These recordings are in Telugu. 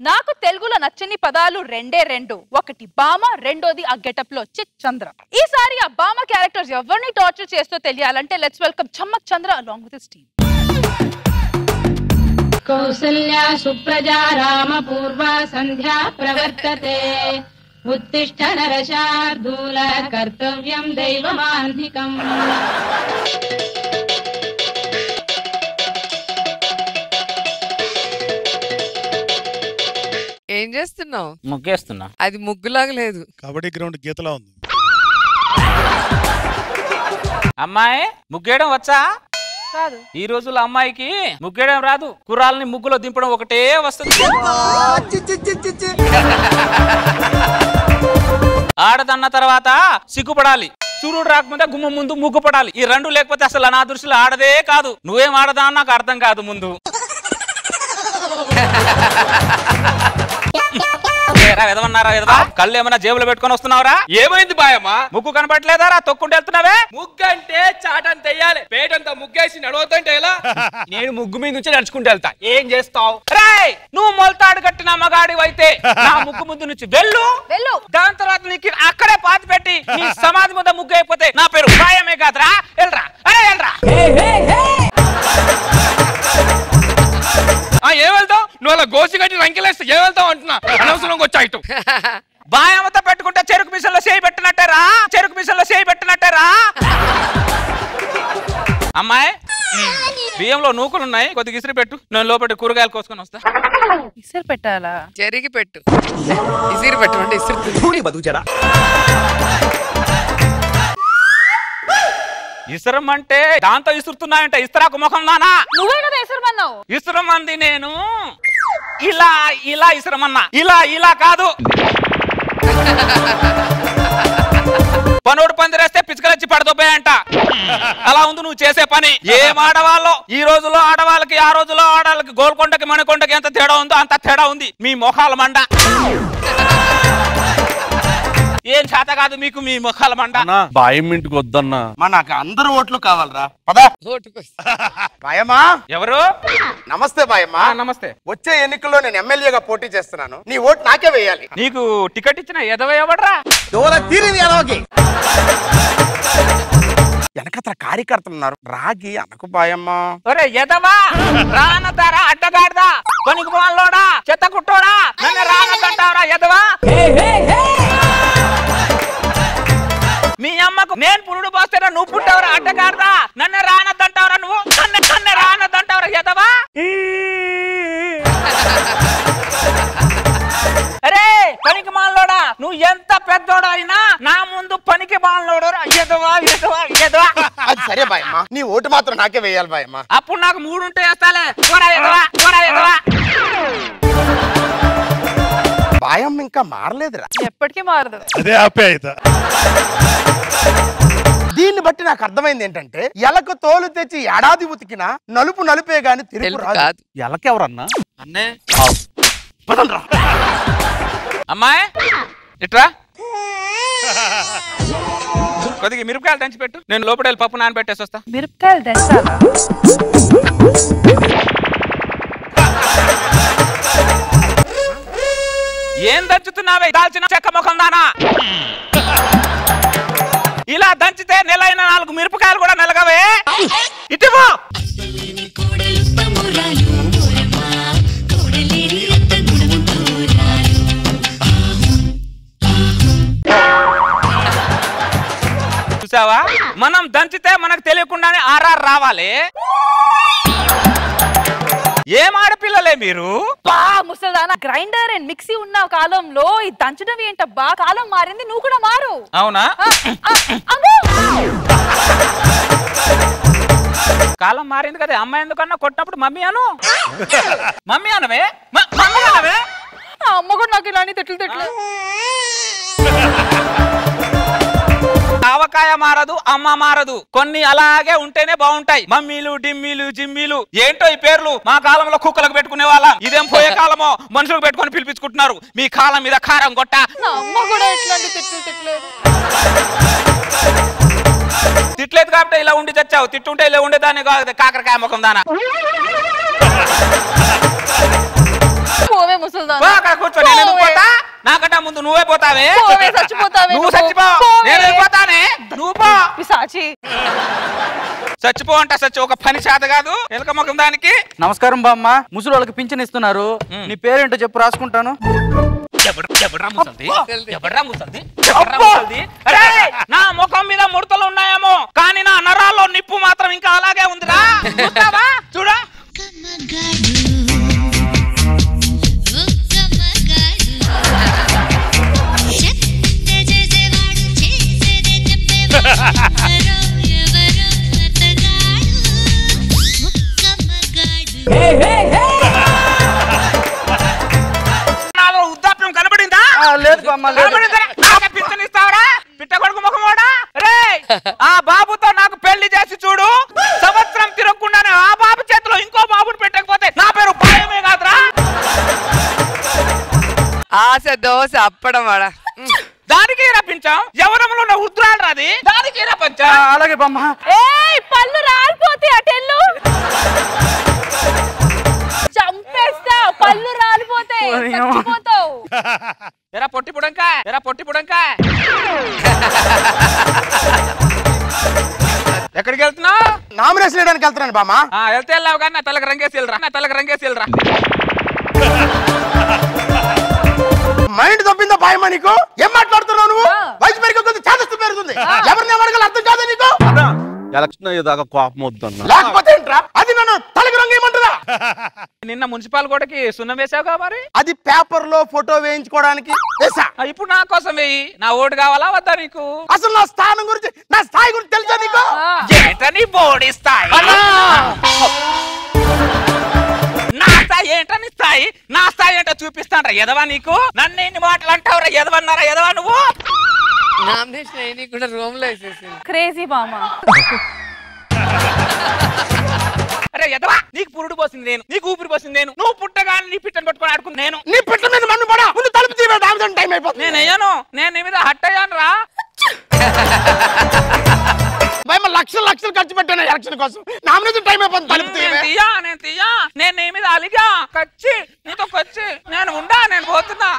నాకు తెలుగులో నచ్చని పదాలు రెండు. ఒకటి బామ, రెండోది ఆ గెటప్ లో వచ్చే చంద్ర. ఈసారి ఆ బామ క్యారెక్టర్స్ ఎవరిని టార్చర్ చేస్తో తెలియాలంటే let's welcome Chammak Chandra along with his team. Kausalya సుప్రజా రామ పూర్వా సంధ్యా ప్రవర్తతే ఉత్తిష్ఠ నరశార్దూల కర్తవ్యం దైవమాంధికం. ఏం చేస్తున్నావు? ముగ్గేస్తున్నా. అది ముగ్గులాగా లేదు, కబడ్డీ గ్రౌండ్ గీతలా ఉంది. అమ్మాయి ముగ్గేయడం వచ్చా? రాదు. ఈ రోజుల్లో అమ్మాయికి ముగ్గేయడం రాదు, కుర్రాలని ముగ్గులో దింపడం ఒకటే వస్తుంది. ఆడదన్న తర్వాత సిగ్గుపడాలి, సూర్యుడు రాకముందే గుమ్మ ముందు ముగ్గు పడాలి. ఈ రెండు లేకపోతే అసలు నా దృష్టిలో ఆడదే కాదు. నువ్వేం ఆడదా అని నాకు అర్థం కాదు. ముందు ఎదవన్నారా ఎదవా? కళ్ళు ఏమైనా జేబులో పెట్టుకొని వస్తున్నావురా? ఏమైంది బాయమ్మా? ముగ్గు కనపట్లేదారా? తొక్కుంటే వెళ్తున్నావే. ముగ్గు అంటే చాటంత వెయ్యాలి, పేటంతా ముగ్గేసి నడవతంటే ఎలా? నేను ముగ్గు మీద నుంచి నడుచుకుంటూ వెళ్తా. ఏం చేస్తావు? నువ్వు మొలతాడు కట్టిన మగాడి అయితే నా ముగ్గు ముందు నుంచి వెళ్ళు. దాని తర్వాత నీకు అక్కడే పాతి పెట్టి నీ సమాధి ముందు ముగ్గు అయిపోతే నా పేరు భయమే కాదురా. వెళ్ళరా, అరే వెళ్ళరా. ఏం వెళ్తావు? నువ్వు అలా గోసి కట్టి రంకెలేస్తే ఏం వెళ్తావు అంటున్నా. అనవసరంగా వచ్చా ఇటు. బాయమ్మతో పెట్టుకుంటే చెరుకు మిషన్లో చేయి పెట్టినట్టేరా, చెరుకు మిషన్లో చేయి పెట్టినట్టేరా. అమ్మాయి బియ్యంలో నూకులున్నాయి, కొద్దిగా ఇసిరి పెట్టు. నేను లోపల కూరగాయలు కోసుకొని వస్తా. ఇసిరి పెట్టాలా? జరిగి పెట్టు. ఇసిరి పెట్టు అంటే ఇసిరి బతుకుచాడా? ఇసురమంటే దాంతో ఇసురుతున్నాయంట. ఇస్తరాకు ముఖం నానా. నువ్వే కదా ఇసురమన్నావు. ఇసురమంది నేను ఇలా ఇలా ఇసురమన్నా, ఇలా ఇలా కాదు. పనోడు పందిరేస్తే పిచ్చుకలొచ్చి పడదొబ్బాయంట. అలా ఉంది నువ్వు చేసే పని. ఏం ఆడవాళ్ళు ఈ రోజులో ఆడవాళ్ళకి, ఆ రోజులో ఆడవాళ్ళకి గోల్కొండకి మణికొండకి ఎంత తేడా ఉందో అంత తేడా ఉంది. మీ మొఖాల మండ. ఏం చేత కాదు మీకు మీ ముఖాల మండ. బాయం ఇంటికి వద్దన్నా. నాకు అందరు ఓట్లు కావాలరా. పదా బాయమ్మా. ఎవరు? నమస్తే బాయమ్మా. నమస్తే. వచ్చే ఎన్నికల్లో నేను ఎమ్మెల్యేగా పోటీ చేస్తున్నాను. నీ ఓటు నాకే వేయాలి. నీకు టికెట్ ఇచ్చిన ఎదవ ఎవడ్రా? వెనకత్ర కార్యకర్తలు ఉన్నారు, రాగి అనకు బాయమ్మా. ఒరే ఎదవా, రానతారా అడ్డగాడదా, కొనికి వాళ్ళోడా, చెత్త కుట్టోడా, నన్ను రానదంటావరా ఎదవా? మీ అమ్మకు నేను పురుడు పోస్తేరా నువ్వు పుట్టావరా అడ్డగాడదా, నన్ను రానద్దంటావరా నువ్వు, నన్ను రానద్దంటావరా ఎదవా? అరే పనికి మాలోడా, నువ్వు ఎంత పెద్దోడా అయినా నా ముందు పనికి మాలోడు ఎదవా ఎదవా ఎదవా. అది సరే బాయమ్మా, నీ ఓటు మాత్రం నాకే వేయాలి బాయమ్మా. అప్పుడు నాకు 3 ఉంటే వేస్తాలే. ఎదవా ఎదవా. బాయమ్మ ఇంకా మారలేదురా. ఎప్పటికీ మారదు. అదే ఆప్యాయత. దీన్ని బట్టి నాకు అర్థమైంది ఏంటంటే, ఎలకు తోలు తెచ్చి ఏడాది ఉతికినా నలుపు నలుపే గాని తిరుగు రాదు. ఎలకెవరన్నా? అన్నే అమ్మాయి ఇట్రా. కొద్దిగా మిరపకాయలు దంచి పెట్టు. నేను లోపల వెళ్ళి పప్పు నానబెట్టేసి వస్తా. మిరపకాయలు దంచాలా? ఏం దంచుతున్నావే దాల్చిన చెక్క ముఖం దానా? ఇలా దంచితే నెలైన 4 మిరపకాయలు కూడా నెలగవే. ఇటువో. చూసావా, మనం దంచితే మనకు తెలియకుండానే ఆర్ఆర్ రావాలి. ఏం ఆడపిల్లలే మీరు? ముసల్దానా, గ్రైండర్ అండ్ మిక్సీ ఉన్న కాలంలో ఈ దంచడం ఏంటబ్బా? కాలం మారింది, నువ్వు కూడా మారు. అవునా? కాలం మారింది కదా. అమ్మాయి ఎందుకన్నా కొట్టినప్పుడు మమ్మీ అను. మమ్మీ అనవే, మమ్మీ అనవే. అమ్మ కూడా నాకు ఇలాంటి తిట్లు. ఆవకాయ మారదు, అమ్మ మారదు. కొన్ని అలాగే ఉంటేనే బాగుంటాయి. మమ్మీలు, డిమ్మీలు, జిమ్మీలు ఏంటో ఈ పేర్లు. మా కాలంలో కుక్కలకు పెట్టుకునే వాళ్ళం. ఇదేం పోయే కాలమో మనుషులకు పెట్టుకొని పిలిపించుకుంటున్నారు. మీ కాలం మీద కారం కొట్ట. అమ్మ కూడా ఇట్లాంటి తిట్లేదు. తిట్లేదు కాబట్టి ఇలా ఉండి చచ్చావు. తిట్టుంటే ఇలా ఉండేదాన్ని కాకరకాయ ముఖం దానా. పోవే ముసల్దానా. పో అక్కడ కూర్చో. నేను ఎందుకు పోతా? నాకంటే ముందు నువ్వే పోతావే. పోవే, చచ్చిపోతావే నువ్వు చచ్చిపో. నేను వెళ్ళిపోతానే. నువ్వు పో. పిశాచి. చచ్చిపో అంట సచ్చి ఒక పని చేత కాదు ఎలక ముఖం దానికి. నమస్కారం బామ్మ. ముసలి వాళ్ళకి పింఛన్ ఇస్తున్నారు. నీ పేరేంటో చెప్పు, రాసుకుంటాను. నా ముఖం మీద ముడతలు ఉన్నాయేమో కానీ నా నరాల్లో నిప్పు మాత్రం ఇంకా అలాగే ఉందిరా. చూడ వృద్ధాప్యం కనబడిందా? లేదు బామ్మ, పిచ్చనిస్తావరా పిట్ట కొడుకు ముఖమోడా? రే ఆ బాబుతో నాకు పెళ్లి చేసి చూడు. సంవత్సరం తిరగకుండానే ఆ బాబు చేతిలో ఇంకో బాబుని పెట్టకపోతే నా పేరు భయమే కాదురా. ఆశ దోశ అప్పడం వాడ. దానికి రప్పించాం. ఎవరంలో ఉన్న ఉద్రాలు రాది దానికి రప్పించా. అలాగే బామ్మ. ఏయ్ పళ్ళు రాలిపోతాయి అటెల్లు. చంపేస్తా, పళ్ళు రాలిపోతాయి, చచ్చిపోతావు. ఎరా పొట్టి పుడంకాయ, ఎరా పొట్టి పుడంకాయ. ఎక్కడికి వెళ్తున్నావు? నామినేషన్ వేయడానికి వెళ్తున్నాను బామ్మ. వెళ్తే వెళ్ళావు కానీ నా తలకు రంగేసి వెళ్ళరా, నా తలకు రంగేసి వెళ్ళరా. మైండ్ తప్పిందా బాయమ్మా నీకు? ఏం మాట్లాడుతున్నావు నువ్వు? వయసు పెరిగే కొద్ది చేదస్తు పెరుగుతుంది. ఎవరిని ఎవరికీ అర్థం కాదా నీకు? ఎలక్షన్ అయ్యేదాకా కోపం వద్దన్న. లేకపోతే ఏంట్రా? అది నన్ను తలకి రంగేయమంటుందా? నిన్న మున్సిపల్ గోడకి సున్నం వేసావుగా మరి? అది పేపర్ లో ఫోటో వేయించుకోవడానికి వేసా. ఇప్పుడు నా కోసం వేయి. నా ఓటు కావాలా వద్దా నీకు? అసలు నా స్థానం గురించి, నా స్థాయి గురించి తెలుసా నీకు? ఏంటని బోడి స్థాయి? నా స్థాయి ఏంటని స్థాయి? నా స్థాయి ఏంటో చూపిస్తానరా ఎదవా నీకు? నన్ను ఎన్ని మాటలు అంటావురా? ఎదవన్నారా ఎదవా నువ్వు? నామినేషన్ అయ్యి కూడా రూమ్ లో వేసేసింది. క్రేజీ బామ్మ. అరే ఎదవా, నీకు పురుడు పోసింది నేను, నీకు ఊపిరి పోసింది నేను. నువ్వు పుట్టగానే నీ పిట్టను పట్టుకొని ఆడుకుంది నేను. నీ పిట్ట మీద మన్ను పడా. ముందు తలుపు తీవే, నామినేషన్ టైం అయిపోతుంది. నేను అయ్యాను, నేను నీ మీద హట్ అయ్యాను రా. బాయమ్మ లక్షలు లక్షలు ఖర్చు పెట్టాను ఎలక్షన్ కోసం. నామినేషన్ టైం అయిపోతుంది. తలుపు తీవే. నేను తీయా. నేను నీ మీద అలిగా కచ్చి నీతో కొచ్చి నేను ఉండా, నేను పోతున్నా.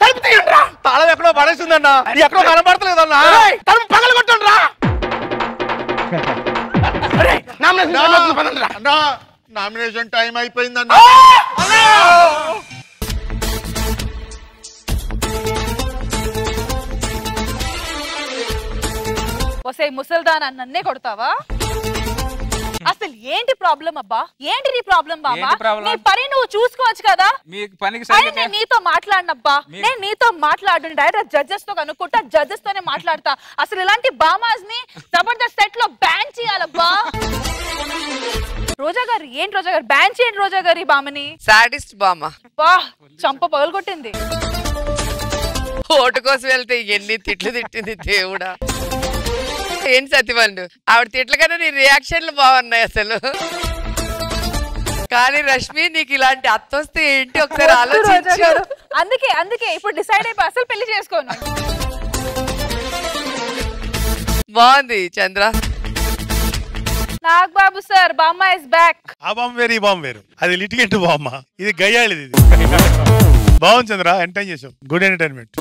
తలుపు తీయండి రా. తాళం ఎక్కడో పడేసిందన్నా, ఎక్కడో కనబడతలేదన్నా. తలుపు పగల కొట్టండి రా. నామినేషన్ టైం అయిపోయిందన్నా. ఒసే ముసల్దానా, నన్నే కొడతావా? అసలు ఏంటి ప్రాబ్లం అబ్బా? ఏంటి నీ ప్రాబ్లం బాబా? ఏంటి ప్రాబ్లం? నీ పని నువ్వు చూసుకోవచ్చు కదా. మీకు పనికి అయినా నేను నీతో మాట్లాడినబ్బా. నేను నీతో మాట్లాడు డైరెక్ట్ జడ్జెస్ తో కనుక్కుంటా, జడ్జెస్ తోనే మాట్లాడతా. అసలు ఇలాంటి బామాస్ ని జబర్దస్త్ సెట్ లో బ్యాన్ చేయాలబ్బా. రోజా గారు ఏంటి? రోజా గారు బ్యాన్ చేయండి రోజా గారి బామని. సాడిస్ట్ బామ్మ. బా చంప పగలగొట్టింది. ఓటు కోసం వెళ్తే ఎన్ని తిట్లు తిట్టింది దేవుడా. ఏంటి సత్యవండు, ఆవిడ తిట్ల కన్నా నీ రియాక్షన్లు బాగున్నాయి అసలు. కానీ రష్మి, నీకు ఇలాంటి అత్త వస్తే ఏంటి ఒకసారి ఆలోచించు. అందుకే అందుకే ఇప్పుడు డిసైడ్ అయిపోయి అసలు పెళ్లి చేసుకోను. బాగుంది చంద్ర. నాగ్ బాబు సార్, బామ్మ ఇస్ బ్యాక్. ఆ బాంబు వేరు, ఈ బాంబు వేరు. అది లిటిగెంట్ బామ్మ, ఇది గయ్యాళిది. బాగుంది చంద్ర, ఎంటర్టైన్ చేసాం. Good entertainment.